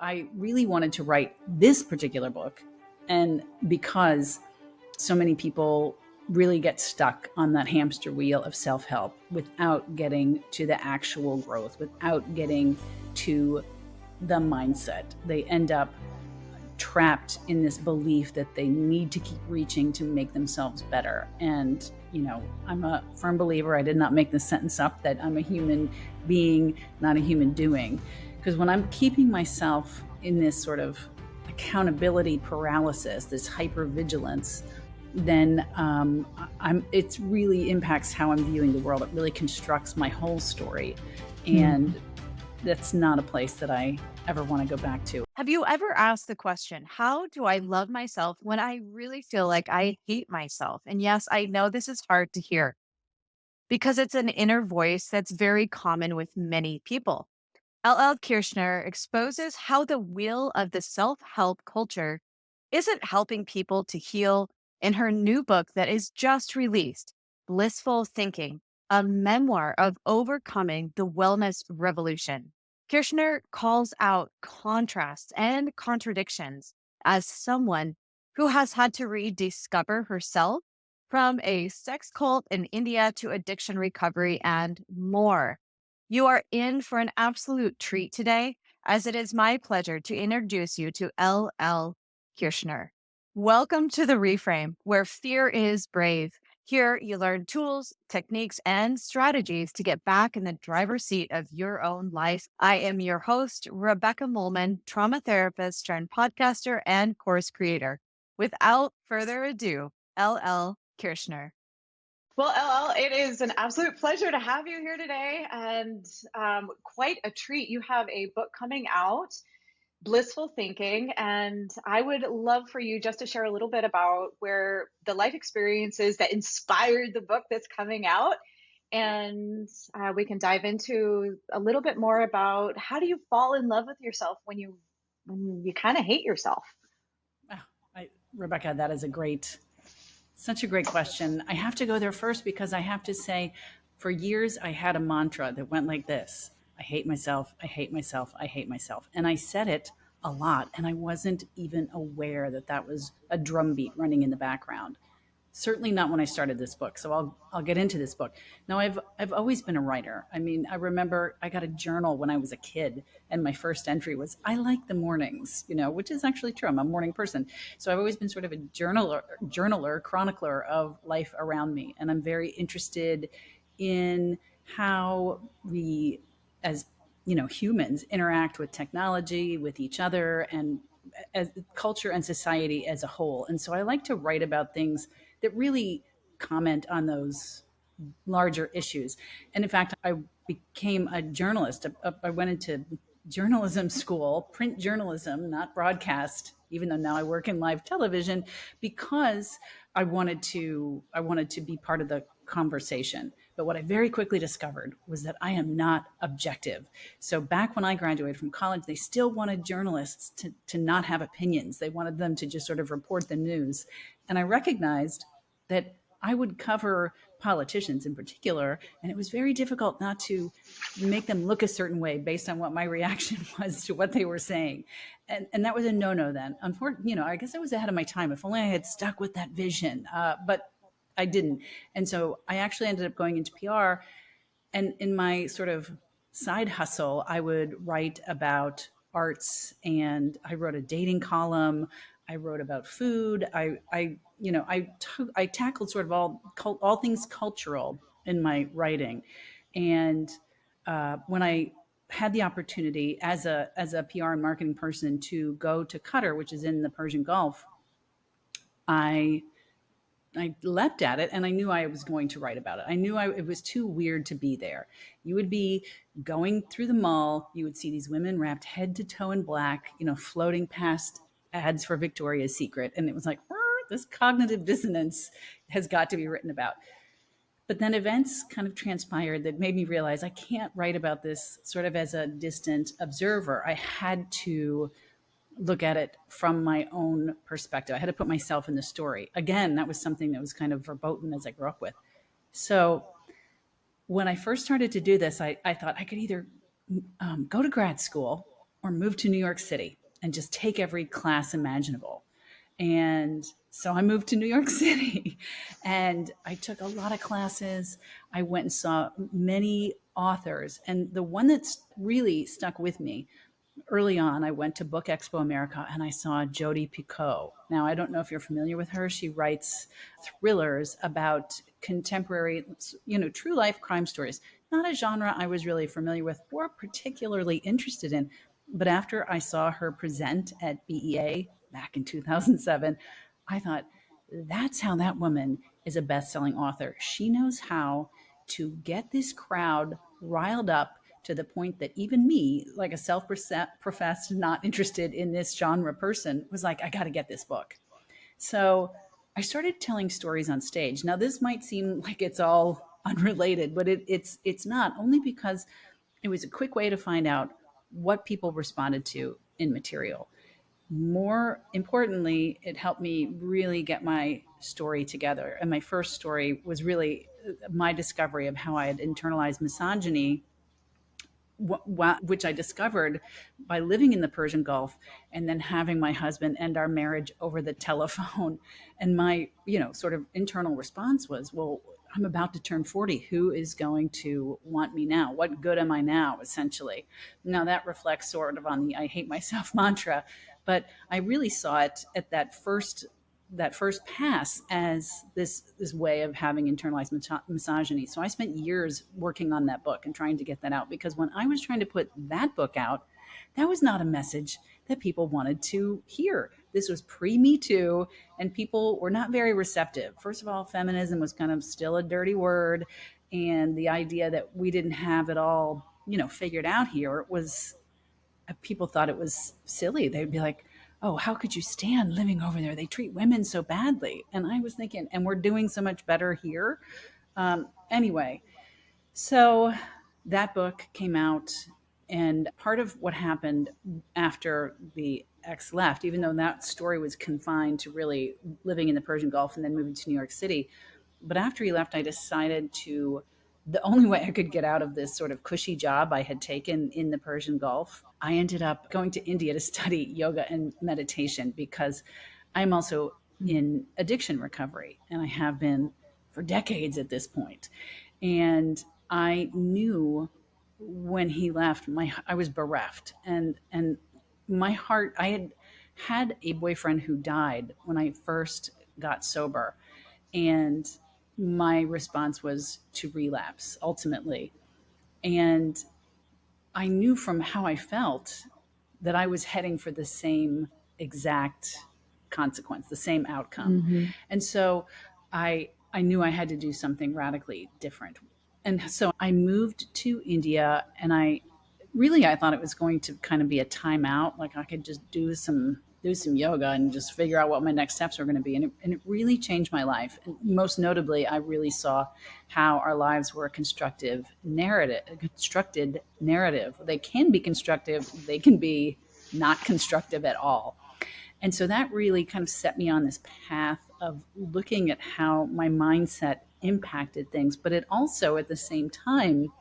I really wanted to write this particular book. And because so many people really get stuck on that hamster wheel of self help without getting to the actual growth, without getting to the mindset, they end up trapped in this belief that they need to keep reaching to make themselves better. And, I'm a firm believer, I did not make this sentence up, that I'm a human being, not a human doing. Because when I'm keeping myself in this sort of accountability paralysis, this hypervigilance, then it really impacts how I'm viewing the world. It really constructs my whole story. And that's not a place that I ever want to go back to. Have you ever asked the question, how do I love myself when I really feel like I hate myself? And yes, I know this is hard to hear because it's an inner voice that's very common with many people. L.L. Kirchner exposes how the wheel of the self help culture isn't helping people to heal in her new book that is just released, Blissful Thinking, a memoir of overcoming the wellness revolution. Kirchner calls out contrasts and contradictions as someone who has had to rediscover herself from a sex cult in India to addiction recovery and more. You are in for an absolute treat today, as it is my pleasure to introduce you to L.L. Kirchner. Welcome to the Reframe, where fear is brave. Here, you learn tools, techniques, and strategies to get back in the driver's seat of your own life. I am your host, Rebecca Molman, trauma therapist turned podcaster and course creator. Without further ado, L.L. Kirchner. Well, LL, it is an absolute pleasure to have you here today, and quite a treat. You have a book coming out, Blissful Thinking, and I would love for you just to share a little bit about where the life experiences that inspired the book that's coming out, and we can dive into a little bit more about how do you fall in love with yourself when you kind of hate yourself. Rebecca, that is such a great question. I have to go there first because I have to say, for years, I had a mantra that went like this: I hate myself, I hate myself, I hate myself. And I said it a lot, and I wasn't even aware that that was a drumbeat running in the background. Certainly not when I started this book. So I'll get into this book. Now I've always been a writer. I mean, I remember I got a journal when I was a kid, and my first entry was, I like the mornings, which is actually true. I'm a morning person. So I've always been sort of a journaler, chronicler of life around me. And I'm very interested in how we, as humans, interact with technology, with each other, and as culture and society as a whole. And so I like to write about things that really comment on those larger issues. And in fact, I became a journalist. I went into journalism school, print journalism, not broadcast, even though now I work in live television, because I wanted to be part of the conversation. But what I very quickly discovered was that I am not objective. So back when I graduated from college, they still wanted journalists to not have opinions. They wanted them to just sort of report the news. And I recognized that I would cover politicians in particular, and it was very difficult not to make them look a certain way based on what my reaction was to what they were saying. And that was a no-no then. Unfortunately, I guess I was ahead of my time. If only I had stuck with that vision, but I didn't. And so I actually ended up going into PR, and in my sort of side hustle, I would write about arts, and I wrote a dating column. I wrote about food. I tackled sort of all things cultural in my writing. And when I had the opportunity as a PR and marketing person to go to Qatar, which is in the Persian Gulf, I leapt at it, and I knew I was going to write about it. I knew it was too weird to be there. You would be going through the mall. You would see these women wrapped head to toe in black, floating past ads for Victoria's Secret. And it was like, this cognitive dissonance has got to be written about. But then events kind of transpired that made me realize I can't write about this sort of as a distant observer. I had to look at it from my own perspective. I had to put myself in the story. Again, that was something that was kind of verboten as I grew up with. So when I first started to do this, I thought I could either go to grad school or move to New York City and just take every class imaginable. And so I moved to New York City and I took a lot of classes. I went and saw many authors. And the one that's really stuck with me early on, I went to Book Expo America and I saw Jodi Picoult. Now, I don't know if you're familiar with her. She writes thrillers about contemporary, true life crime stories. Not a genre I was really familiar with or particularly interested in. But after I saw her present at BEA back in 2007, I thought, that's how that woman is a best selling author. She knows how to get this crowd riled up to the point that even me, like a self-professed, not interested in this genre person, was like, I got to get this book. So I started telling stories on stage. Now, this might seem like it's all unrelated, but it's not, only because it was a quick way to find out what people responded to in material. More importantly, it helped me really get my story together. And my first story was really my discovery of how I had internalized misogyny, which I discovered by living in the Persian Gulf and then having my husband end our marriage over the telephone. And my, sort of internal response was, well, I'm about to turn 40. Who is going to want me now? What good am I now, essentially? Now that reflects sort of on the I hate myself mantra, but I really saw it at that first pass as this way of having internalized misogyny. So I spent years working on that book and trying to get that out, because when I was trying to put that book out, that was not a message that people wanted to hear. This was pre-Me Too, and people were not very receptive. First of all, feminism was kind of still a dirty word, and the idea that we didn't have it all, figured out here was, people thought it was silly. They'd be like, oh, how could you stand living over there? They treat women so badly. And I was thinking, and we're doing so much better here. Anyway, so that book came out. And part of what happened after the ex left, even though that story was confined to really living in the Persian Gulf and then moving to New York City, but after he left, I decided the only way I could get out of this sort of cushy job I had taken in the Persian Gulf, I ended up going to India to study yoga and meditation, because I'm also in addiction recovery, and I have been for decades at this point. And I knew when he left, I was bereft, and my heart. I had a boyfriend who died when I first got sober, and my response was to relapse ultimately. And I knew from how I felt that I was heading for the same exact consequence, the same outcome. Mm-hmm. And so I knew I had to do something radically different. And so I moved to India, and I thought it was going to kind of be a timeout. Like I could just do some yoga and just figure out what my next steps were going to be. And it really changed my life. And most notably, I really saw how our lives were a constructed narrative. They can be constructive. They can be not constructive at all. And so that really kind of set me on this path of looking at how my mindset impacted things. But it also, at the same time,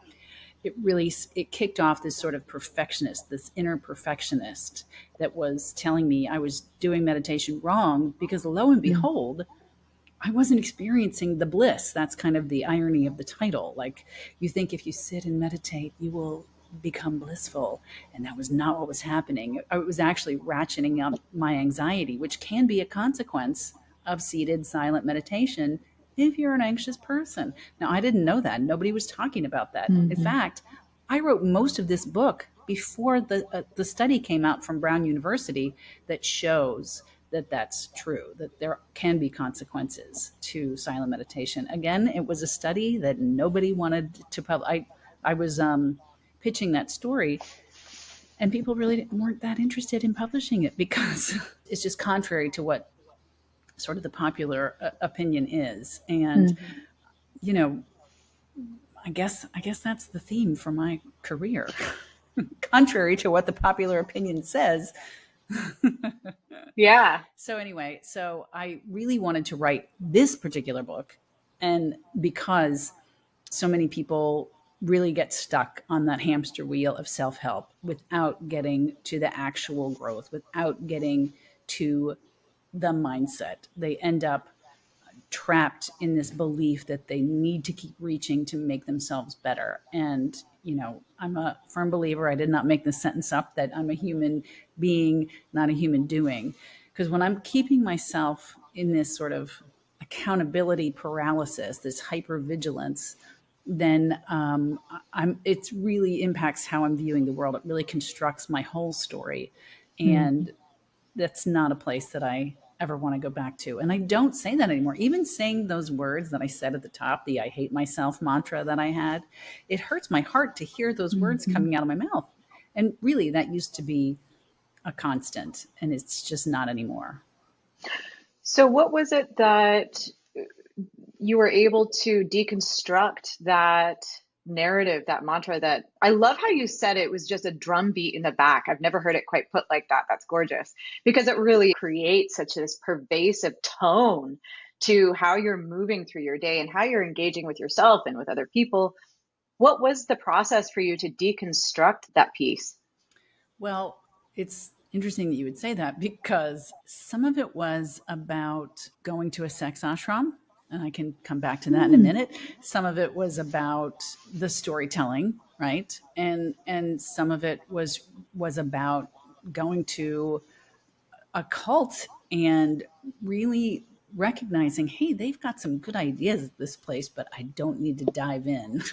it kicked off this sort of perfectionist, this inner perfectionist that was telling me I was doing meditation wrong, because lo and behold, I wasn't experiencing the bliss. That's kind of the irony of the title. Like, you think if you sit and meditate, you will become blissful. And that was not what was happening. I was actually ratcheting up my anxiety, which can be a consequence of seated silent meditation if you're an anxious person. Now, I didn't know that. Nobody was talking about that. In fact, I wrote most of this book before the study came out from Brown University that shows that that's true, that there can be consequences to silent meditation. Again, it was a study that nobody wanted to publish. I was pitching that story, and people really weren't that interested in publishing it, because it's just contrary to what sort of the popular opinion is. And, I guess that's the theme for my career. Contrary to what the popular opinion says. Yeah. So anyway, I really wanted to write this particular book, and because so many people really get stuck on that hamster wheel of self help without getting to the actual growth, without getting to the mindset. They end up trapped in this belief that they need to keep reaching to make themselves better. And, I'm a firm believer, I did not make this sentence up, that I'm a human being, not a human doing. Because when I'm keeping myself in this sort of accountability paralysis, this hypervigilance, then it really impacts how I'm viewing the world. It really constructs my whole story. Mhm. And that's not a place that I ever want to go back to. And I don't say that anymore. Even saying those words that I said at the top, the I hate myself mantra that I had, it hurts my heart to hear those words Mhm. coming out of my mouth. And really, that used to be a constant, and it's just not anymore. So, what was it that you were able to deconstruct that narrative, that mantra? That I love how you said it was just a drum beat in the back. I've never heard it quite put like that. That's gorgeous because it really creates such this pervasive tone to how you're moving through your day and how you're engaging with yourself and with other people. What was the process for you to deconstruct that piece? Well, it's interesting that you would say that because some of it was about going to a sex ashram, and I can come back to that in a Mm. minute. Some of it was about the storytelling, right? And some of it was about going to a cult and really recognizing, hey, they've got some good ideas at this place, but I don't need to dive in.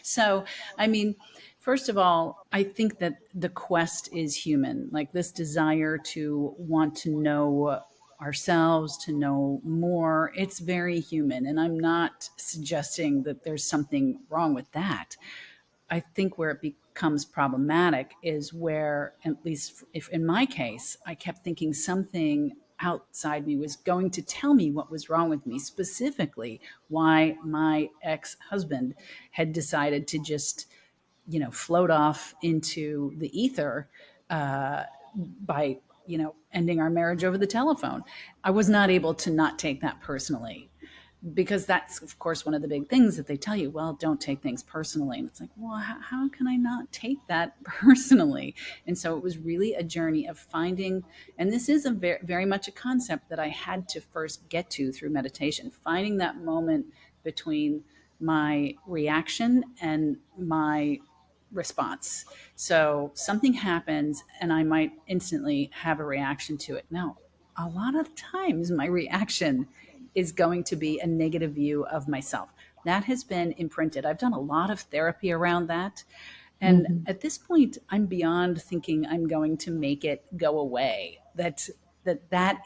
So, I mean, first of all, I think that the quest is human, like this desire to want to know ourselves, to know more. It's very human. And I'm not suggesting that there's something wrong with that. I think where it becomes problematic is where, at least if in my case, I kept thinking something outside me was going to tell me what was wrong with me, specifically why my ex husband had decided to just, float off into the ether by, ending our marriage over the telephone. I was not able to not take that personally, because that's of course one of the big things that they tell you, well, don't take things personally, and it's like, well, how can I not take that personally? And so it was really a journey of finding, and this is a very much a concept that I had to first get to through meditation, finding that moment between my reaction and my response. So something happens and I might instantly have a reaction to it. Now, a lot of times my reaction is going to be a negative view of myself. That has been imprinted. I've done a lot of therapy around that. And Mhm. at this point, I'm beyond thinking I'm going to make it go away. That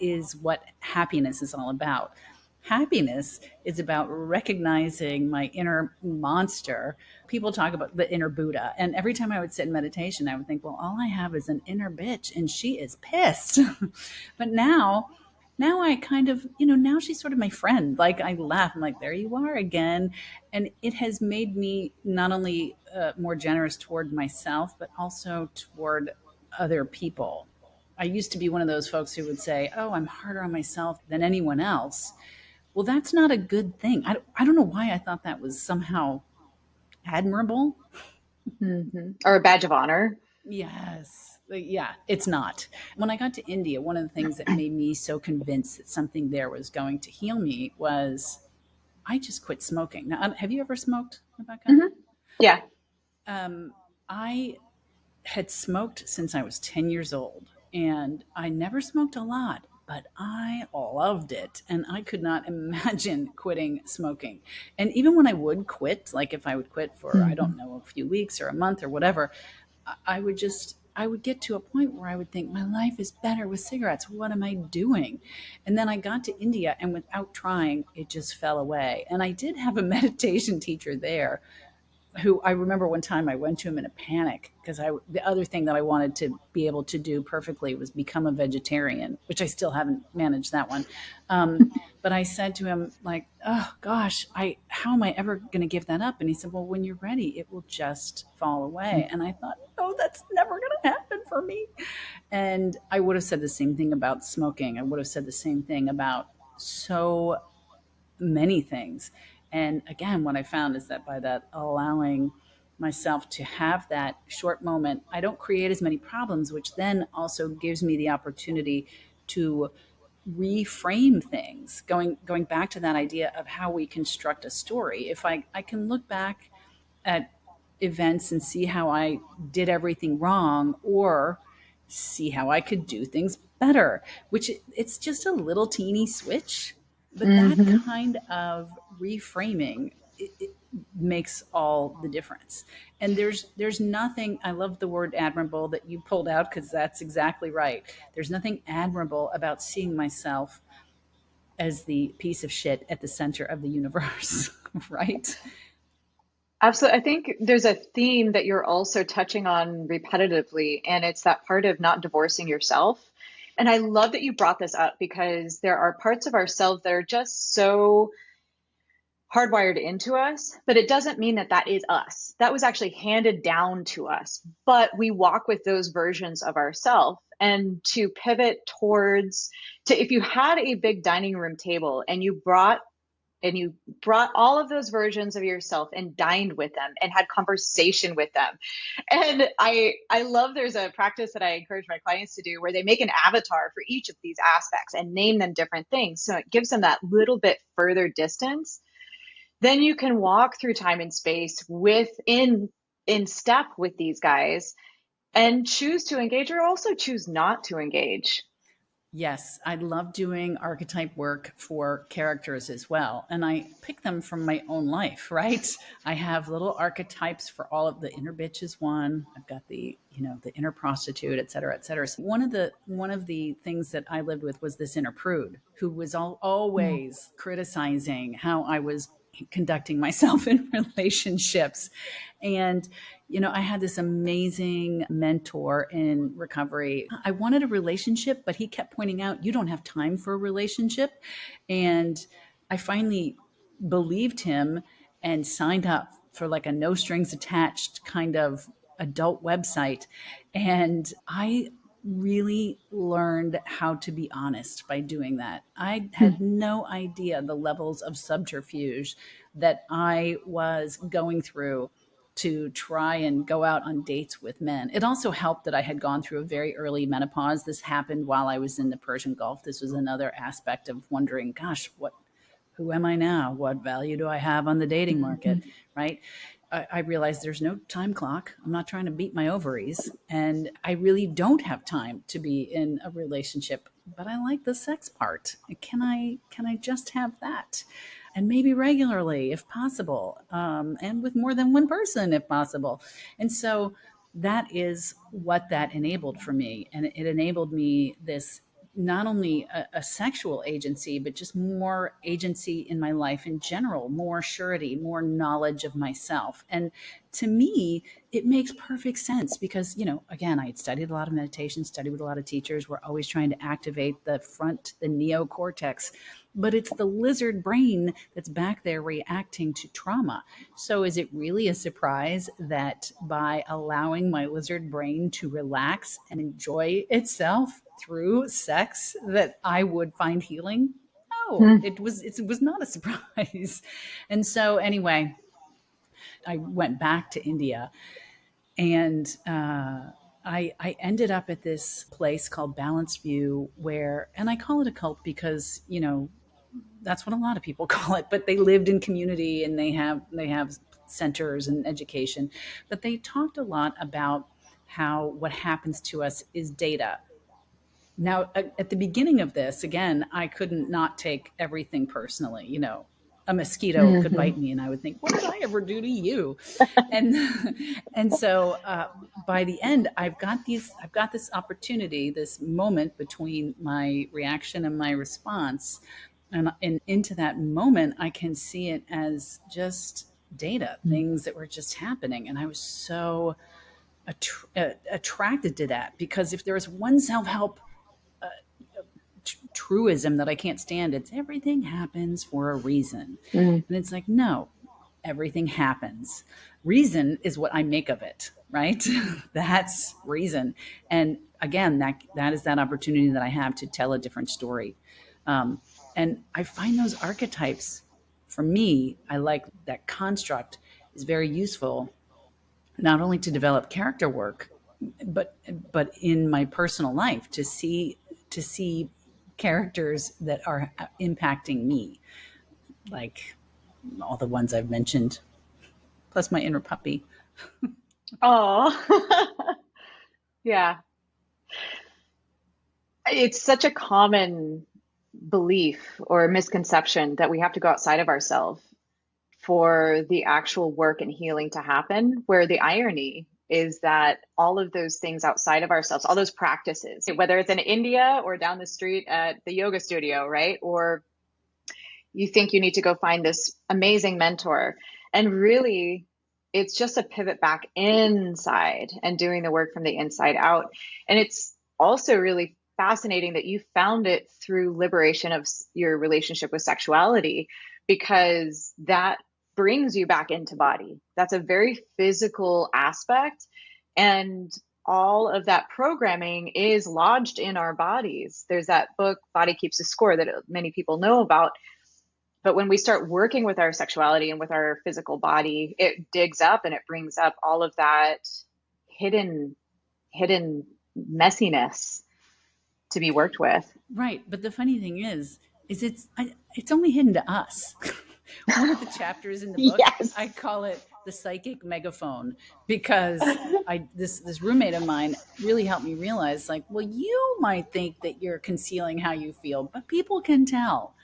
is what happiness is all about. Happiness is about recognizing my inner monster. People talk about the inner Buddha. And every time I would sit in meditation, I would think, well, all I have is an inner bitch and she is pissed. But now I kind of, now she's sort of my friend. Like I laugh. I'm like, there you are again. And it has made me not only more generous toward myself, but also toward other people. I used to be one of those folks who would say, oh, I'm harder on myself than anyone else. Well, that's not a good thing. I don't know why I thought that was somehow admirable. Or a badge of honor? Yes. Yeah, it's not. When I got to India, one of the things that made me so convinced that something there was going to heal me was I just quit smoking. Now, have you ever smoked, Rebecca? Hmm. Yeah. I had smoked since I was 10 years old, and I never smoked a lot, but I loved it. And I could not imagine quitting smoking. And even when I would quit, like if I would quit for, I don't Mhm. know, a few weeks or a month or whatever, I would get to a point where I would think, my life is better with cigarettes. What am I doing? And then I got to India, and without trying, it just fell away. And I did have a meditation teacher there who I remember one time I went to him in a panic because the other thing that I wanted to be able to do perfectly was become a vegetarian, which I still haven't managed that one. But I said to him like, oh gosh, I how am I ever going to give that up? And he said, well, when you're ready, it will just fall away. And I thought, oh, that's never going to happen for me. And I would have said the same thing about smoking. I would have said the same thing about so many things. And again, what I found is that by that allowing myself to have that short moment, I don't create as many problems, which then also gives me the opportunity to reframe things. Going back to that idea of how we construct a story. If I can look back at events and see how I did everything wrong, or see how I could do things better, which it's just a little teeny switch, but that Hmm. kind of reframing, it makes all the difference. And there's nothing, I love the word admirable that you pulled out, because that's exactly right. There's nothing admirable about seeing myself as the piece of shit at the center of the universe, right? Absolutely. I think there's a theme that you're also touching on repetitively, and it's that part of not divorcing yourself. And I love that you brought this up because there are parts of ourselves that are just so hardwired into us, but it doesn't mean that that is us. That was actually handed down to us, but we walk with those versions of ourselves. And to pivot towards, to if you had a big dining room table and you brought all of those versions of yourself and dined with them and had conversation with them. And I love, there's a practice that I encourage my clients to do where they make an avatar for each of these aspects and name them different things, so it gives them that little bit further distance. Then you can walk through time and space in step with these guys and choose to engage or also choose not to engage. Yes, I love doing archetype work for characters as well. And I pick them from my own life, right? I have little archetypes for all of the inner bitch is one. I've got the, the inner prostitute, et cetera, et cetera. So one of the things that I lived with was this inner prude who was always criticizing how I was conducting myself in relationships. And I had this amazing mentor in recovery. I wanted a relationship, but he kept pointing out, you don't have time for a relationship. And I finally believed him and signed up for like a no strings attached kind of adult website. And I really learned how to be honest by doing that. I had no idea the levels of subterfuge that I was going through to try and go out on dates with men. It also helped that I had gone through a very early menopause. This happened while I was in the Persian Gulf. This was another aspect of wondering, gosh, who am I now? What value do I have on the dating market? Right? I realized there's no time clock. I'm not trying to beat my ovaries. And I really don't have time to be in a relationship, but I like the sex part. Can I just have that? And maybe regularly if possible, and with more than one person if possible. And so that is what that enabled for me. And it enabled me this, not only a sexual agency, but just more agency in my life in general, more surety, more knowledge of myself. And to me, it makes perfect sense because, again, I had studied a lot of meditation, studied with a lot of teachers. We're always trying to activate the neocortex, but it's the lizard brain that's back there reacting to trauma. So is it really a surprise that by allowing my lizard brain to relax and enjoy itself through sex that I would find healing? No, it was not a surprise. And so anyway, I went back to India, and I ended up at this place called Balanced View, where, and I call it a cult because that's what a lot of people call it, but they lived in community and they have centers and education, but they talked a lot about how what happens to us is data. Now, at the beginning of this, again, I couldn't not take everything personally. A mosquito could Hmm. bite me, and I would think, "What did I ever do to you?" And and so by the end, I've got this opportunity, this moment between my reaction and my response, and into that moment, I can see it as just data, things that were just happening, and I was so attracted to that because if there was one self help truism that I can't stand. It's everything happens for a reason. And it's like, no, everything happens. Reason is what I make of it, right? That's reason. And again, that is that opportunity that I have to tell a different story. And I find those archetypes for me, I like that construct is very useful, not only to develop character work, but in my personal life to see characters that are impacting me, like all the ones I've mentioned, plus my inner puppy. Oh, yeah. It's such a common belief or misconception that we have to go outside of ourselves for the actual work and healing to happen, where the irony is that all of those things outside of ourselves, all those practices, whether it's in India or down the street at the yoga studio, right? Or you think you need to go find this amazing mentor. And really, it's just a pivot back inside and doing the work from the inside out. And it's also really fascinating that you found it through liberation of your relationship with sexuality, because that brings you back into body. That's a very physical aspect. And all of that programming is lodged in our bodies. There's that book, Body Keeps the Score, that many people know about. But when we start working with our sexuality and with our physical body, it digs up and it brings up all of that hidden, hidden messiness to be worked with. Right, but the funny thing is it's only hidden to us. One of the chapters in the book, Yes. I call it the psychic megaphone, because this roommate of mine really helped me realize, like, well, you might think that you're concealing how you feel, but people can tell.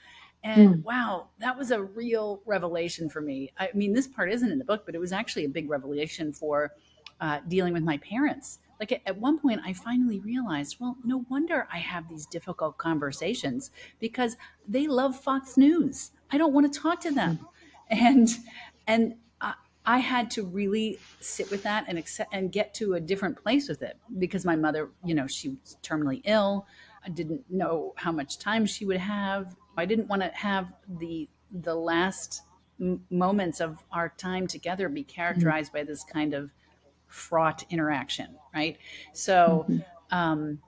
And Mm. wow, that was a real revelation for me. I mean, this part isn't in the book, but it was actually a big revelation for dealing with my parents. Like at one point, I finally realized, well, no wonder I have these difficult conversations, because they love Fox News. I don't want to talk to them, and and I had to really sit with that and accept and get to a different place with it, because my mother, she was terminally ill. I didn't know how much time she would have. I didn't want to have the last moments of our time together be Mm. characterized by this kind of fraught interaction, right? So Mhm. um,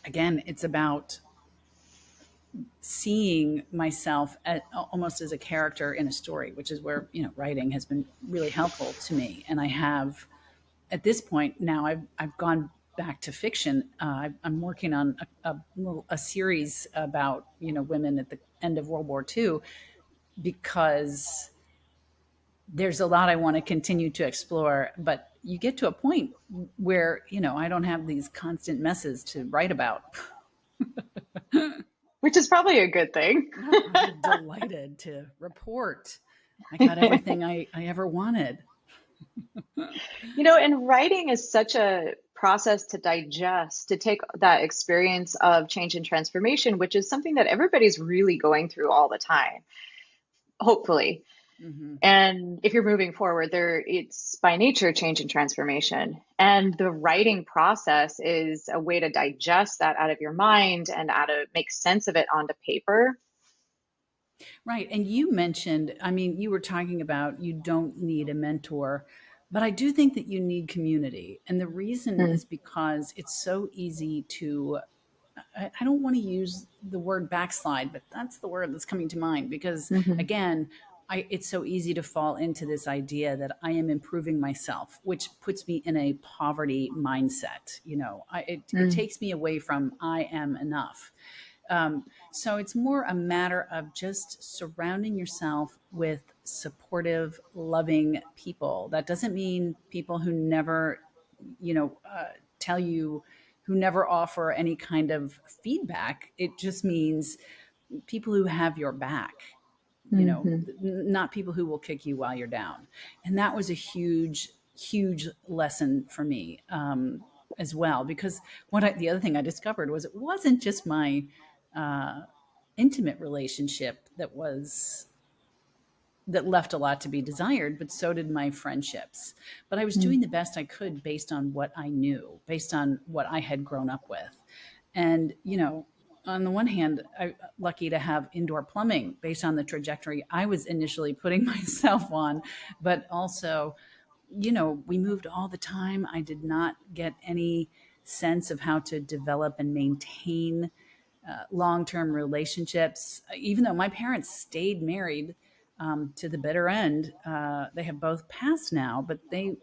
again, it's about seeing myself almost as a character in a story, which is where writing has been really helpful to me. And I have, at this point now, I've gone back to fiction. I'm working on a series about women at the end of World War II, because there's a lot I want to continue to explore. But you get to a point where I don't have these constant messes to write about. Which is probably a good thing. No, I'm delighted to report I got everything I ever wanted. And writing is such a process to digest, to take that experience of change and transformation, which is something that everybody's really going through all the time, hopefully. Hmm. And if you're moving forward, it's by nature change and transformation. And the writing process is a way to digest that out of your mind and how to make sense of it onto paper. Right. And you mentioned, I mean, you were talking about you don't need a mentor, but I do think that you need community. And the reason Mm. is because it's so easy to, I don't want to use the word backslide, but that's the word that's coming to mind, because Mhm. again, it's so easy to fall into this idea that I am improving myself, which puts me in a poverty mindset. It Mm. takes me away from I am enough. So it's more a matter of just surrounding yourself with supportive, loving people. That doesn't mean people who never, tell you, who never offer any kind of feedback. It just means people who have your back, Mhm. not people who will kick you while you're down. And that was a huge, huge lesson for me, as well, because the other thing I discovered was it wasn't just my uh, intimate relationship that left a lot to be desired, but so did my friendships. But I was Mm. doing the best I could based on what I knew, based on what I had grown up with. And, on the one hand, I'm lucky to have indoor plumbing based on the trajectory I was initially putting myself on. But also, we moved all the time. I did not get any sense of how to develop and maintain long term relationships, even though my parents stayed married. to the bitter end. They have both passed now, but they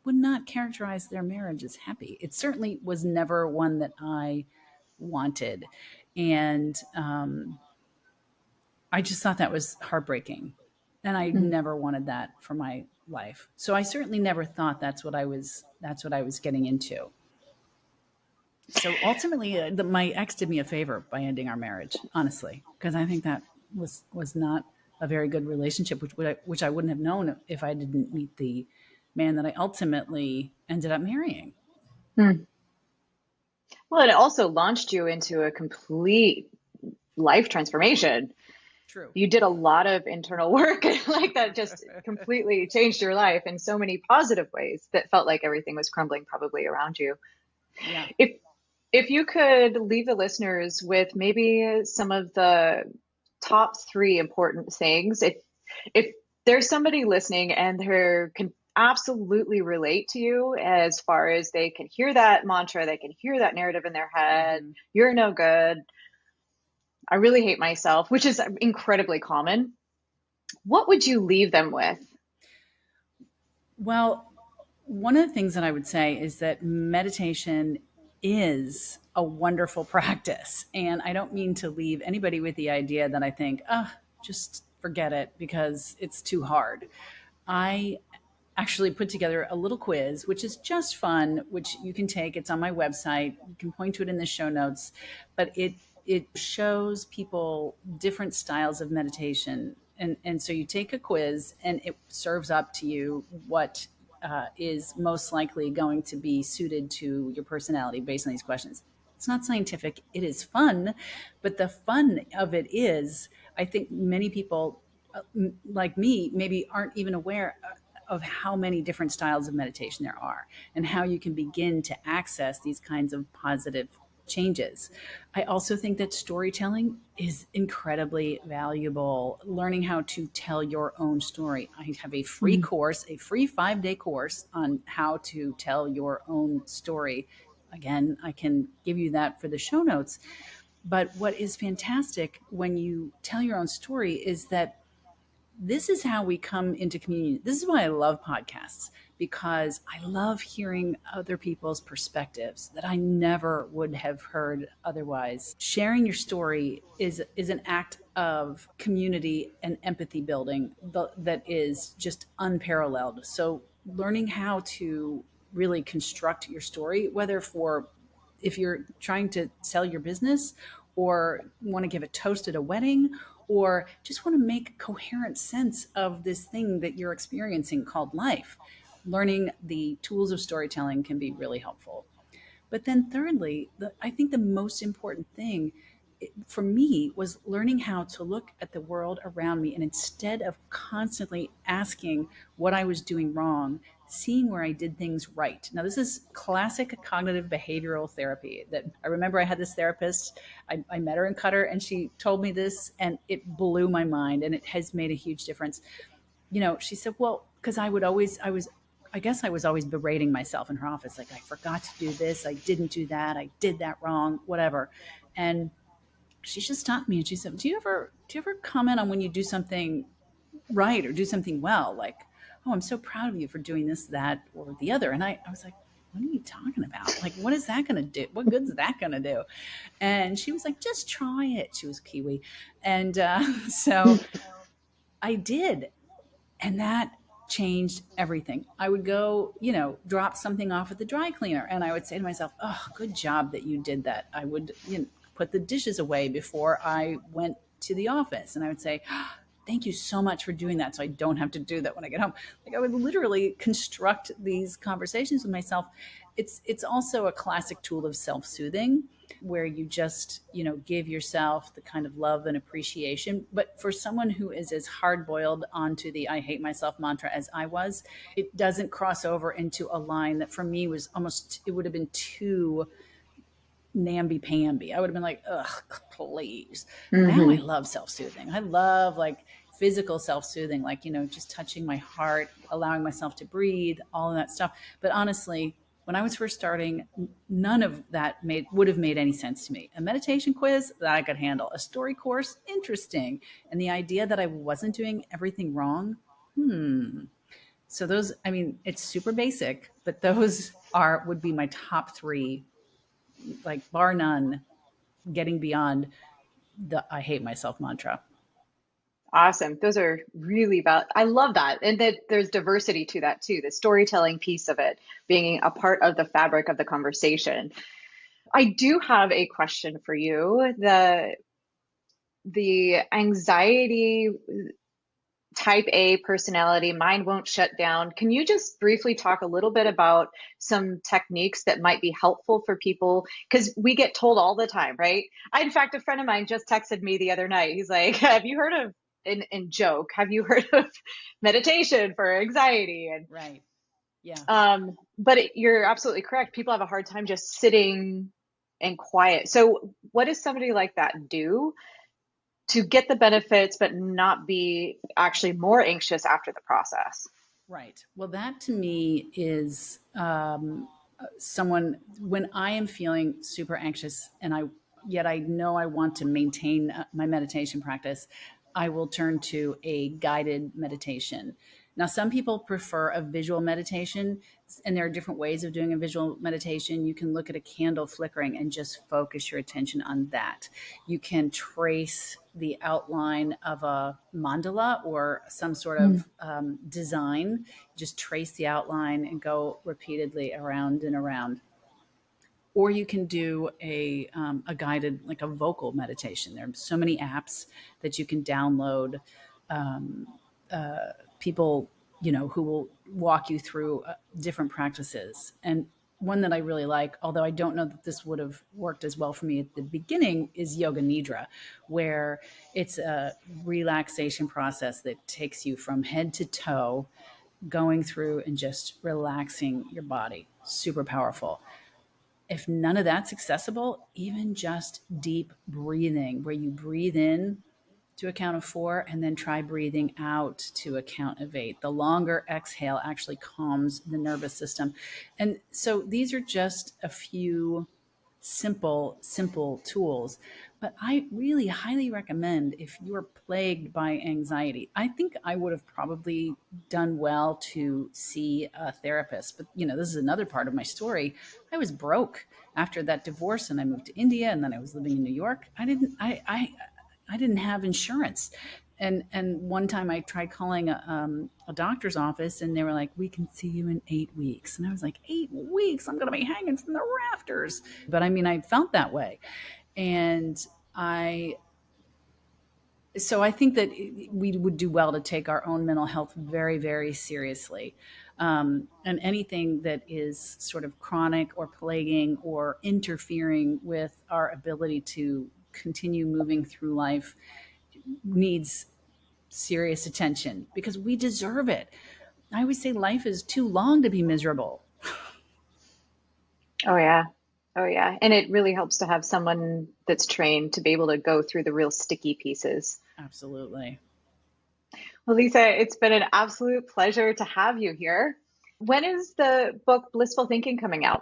would not characterize their marriage as happy. It certainly was never one that I wanted, and I just thought that was heartbreaking, and I Mm. never wanted that for my life. So I certainly never thought that's what I was getting into. So ultimately, my ex did me a favor by ending our marriage, honestly, because I think that was not a very good relationship, which I wouldn't have known if I didn't meet the man that I ultimately ended up marrying. Mm. Well, and it also launched you into a complete life transformation. True. You did a lot of internal work like that just completely changed your life in so many positive ways that felt like everything was crumbling probably around you. Yeah. If if you could leave the listeners with maybe some of the top three important things, if there's somebody listening and they can absolutely relate to you as far as they can hear that mantra, they can hear that narrative in their head, Hmm. you're no good, I really hate myself, which is incredibly common, what would you leave them with? Well, one of the things that I would say is that meditation is a wonderful practice. And I don't mean to leave anybody with the idea that I think, oh, just forget it because it's too hard. I actually put together a little quiz, which is just fun, which you can take. It's on my website. You can point to it in the show notes, but it shows people different styles of meditation. And so you take a quiz and it serves up to you what is most likely going to be suited to your personality based on these questions. It's not scientific, it is fun, but the fun of it is, I think many people like me maybe aren't even aware of how many different styles of meditation there are and how you can begin to access these kinds of positive changes. I also think that storytelling is incredibly valuable. Learning how to tell your own story. I have a free Mhm. course, a free 5-day course on how to tell your own story. Again, I can give you that for the show notes. But what is fantastic when you tell your own story is that this is how we come into communion. This is why I love podcasts, because I love hearing other people's perspectives that I never would have heard otherwise. Sharing your story is an act of community and empathy building that is just unparalleled. So learning how to really construct your story, whether for if you're trying to sell your business or want to give a toast at a wedding or just want to make coherent sense of this thing that you're experiencing called life, learning the tools of storytelling can be really helpful. But then, thirdly, I think the most important thing for me was learning how to look at the world around me and instead of constantly asking what I was doing wrong, seeing where I did things right. Now, this is classic cognitive behavioral therapy. That I remember I had this therapist, I met her in Qatar, and she told me this, and it blew my mind, and it has made a huge difference. She said, well, because I guess I was always berating myself in her office. Like, I forgot to do this. I didn't do that. I did that wrong, whatever. And she just stopped me and she said, do you ever comment on when you do something right or do something well? Like, oh, I'm so proud of you for doing this, that, or the other. And I was like, what are you talking about? Like, what is that going to do? What good is that going to do? And she was like, just try it. She was Kiwi. And so I did. And that changed everything. I would go, drop something off at the dry cleaner and I would say to myself, oh, good job that you did that. I would, put the dishes away before I went to the office and I would say, oh, thank you so much for doing that so I don't have to do that when I get home. Like I would literally construct these conversations with myself. It's also a classic tool of self-soothing where you just, give yourself the kind of love and appreciation. But for someone who is as hard boiled onto the I hate myself mantra as I was, it doesn't cross over into a line that for me was almost, it would have been too namby pamby. I would have been like, ugh, please. Now I Hmm. love self soothing. I love like physical self soothing, like, just touching my heart, allowing myself to breathe, all of that stuff. But honestly, When I was first starting, none of that would have made any sense to me. A meditation quiz that I could handle, a story course, interesting, and the idea that I wasn't doing everything wrong. So those, I mean, it's super basic, but those are would be my top three, like bar none, getting beyond the I hate myself mantra. Awesome. Those are really I love that. And that there's diversity to that too, the storytelling piece of it being a part of the fabric of the conversation. I do have a question for you. The anxiety type A personality, mind won't shut down. Can you just briefly talk a little bit about some techniques that might be helpful for people? Because we get told all the time, right? In fact, a friend of mine just texted me the other night. He's like, have you heard of, in joke, have you heard of meditation for anxiety? And Right. Yeah. but you're absolutely correct. People have a hard time just sitting and quiet. So what does somebody like that do to get the benefits, but not be actually more anxious after the process? Right. Well, that to me is someone when I am feeling super anxious and yet I know I want to maintain my meditation practice, I will turn to a guided meditation. Now, some people prefer a visual meditation, and there are different ways of doing a visual meditation. You can look at a candle flickering and just focus your attention on that. You can trace the outline of a mandala or some sort Mm. of design, just trace the outline and go repeatedly around and around. Or you can do a guided, like a vocal meditation. There are so many apps that you can download. Um, People, who will walk you through different practices. And one that I really like, although I don't know that this would have worked as well for me at the beginning, is Yoga Nidra, where it's a relaxation process that takes you from head to toe, going through and just relaxing your body. Super powerful. If none of that's accessible, even just deep breathing, where you breathe in to a count of 4 and then try breathing out to a count of 8. The longer exhale actually calms the nervous system. And so these are just a few simple tools. But I really highly recommend, if you're plagued by anxiety, I think I would have probably done well to see a therapist. But, this is another part of my story. I was broke after that divorce and I moved to India and then I was living in New York. I didn't have insurance. And one time I tried calling a doctor's office and they were like, we can see you in 8 weeks. And I was like, 8 weeks? I'm going to be hanging from the rafters. But I mean, I felt that way. And so I think that we would do well to take our own mental health very, very seriously. And anything that is sort of chronic or plaguing or interfering with our ability to continue moving through life needs serious attention because we deserve it. I always say life is too long to be miserable. Oh, yeah. Oh, yeah. And it really helps to have someone that's trained to be able to go through the real sticky pieces. Absolutely. Well, Lisa, it's been an absolute pleasure to have you here. When is the book Blissful Thinking coming out?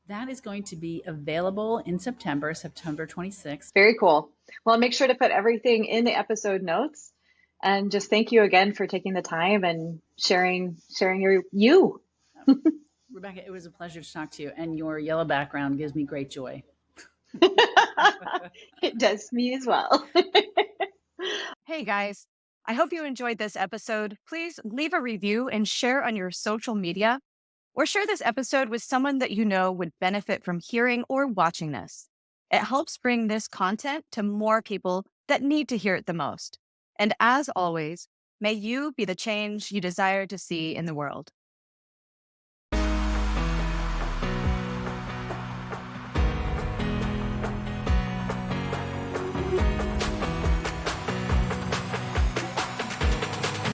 That is going to be available in September 26th. Very cool. Well, I'll make sure to put everything in the episode notes. And just thank you again for taking the time and sharing you. Rebecca, it was a pleasure to talk to you, and your yellow background gives me great joy. It does me as well. Hey guys, I hope you enjoyed this episode. Please leave a review and share on your social media, or share this episode with someone that you know would benefit from hearing or watching this. It helps bring this content to more people that need to hear it the most. And as always, may you be the change you desire to see in the world.